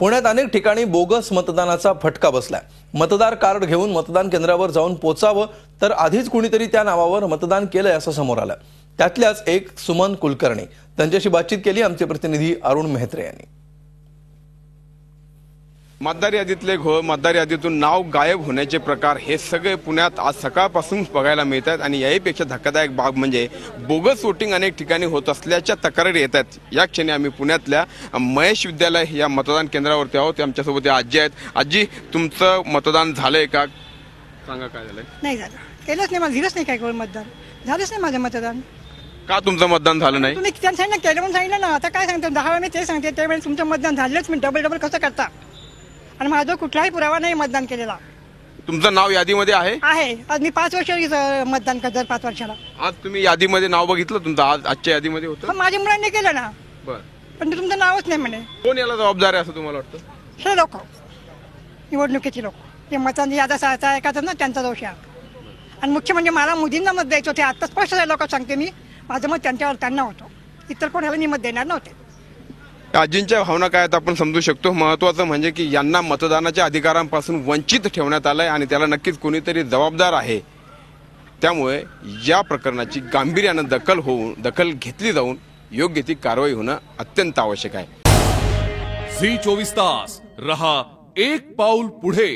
पुण्यात अनेक ठिकाणी बोगस मतदानाचा फटका बसलाय। मतदार कार्ड घेऊन मतदान केंद्रावर जाऊन पोचावं तर आधीच कुणीतरी त्या नावावर मतदान केलंय असं समोर आलं। त्यातल्याच एक सुमन कुलकर्णी, त्यांच्याशी बातचीत केली आमचे प्रतिनिधी अरुण मेहत्रे यांनी। मतदार यादीतले घोळ, मतदार यादीतून नाव गायब होण्याचे प्रकार हे सगळे पुण्यात आज सकाळपासून बघायला मिळतात आणि याहीपेक्षा धक्कादायक बाब म्हणजे बोगस वोटिंग अनेक ठिकाणी होत असल्याच्या तक्रारी येतात। या क्षणी आम्ही पुण्यातल्या महेश विद्यालय या मतदान केंद्रावरती आहोत। आमच्यासोबत आजी आहेत। आजी, तुमचं मतदान झालंय का? सांगा काय झालंय? नाही झालं, केलंच नाही, मला दिलंच नाही काय मतदान, झालंच नाही माझं मतदान। का तुमचं मतदान झालं नाही? तुम्ही त्यांना सांगितलं, केलं म्हणून सांगितलं ना, आता काय सांगतो? 10 वेळा मी ते सांगते, त्यावेळेस तुमचं मतदान झालंच, मी डबल कसं करता? आणि माझा कुठलाही पुरावा नाही मतदान केलेला। तुमचं नाव यादीमध्ये आहे? आज मी 5 वर्ष मतदान करतो, 5 वर्षाला। आज तुम्ही यादीमध्ये नाव बघितलं तुमचं? आजच्या यादीमध्ये होतं? माझ्या मुलांनी केलं ना, बरं, पण तुमचं नावच नाही म्हणे। कोण याला जबाबदार आहे असं तुम्हाला वाटतं? हे लोक, निवडणुकीचे लोक, ते मतदान यादा सहायता एखादं ना, त्यांचा दोष आहे। आणि मुख्य म्हणजे मला मोदींना मत द्यायचं होते, आता स्पष्ट लोक सांगते मी, माझं मत त्यांच्यावर त्यांना होतं, इतर कोणाला मी मत देणार नव्हते। आजींच्या भावना काय आहेत आपण समजू शकतो। महत्त्वाचं म्हणजे की यांना मतदानाच्या अधिकारांपासून वंचित ठेवण्यात आलंय आणि त्याला नक्कीच कोणीतरी जबाबदार आहे। त्यामुळे या प्रकरणाची गांभीर्यानं दखल घेतली जाऊन योग्य ती कारवाई होणं अत्यंत आवश्यक आहे। झी 24 तास रहा एक पाऊल पुढे।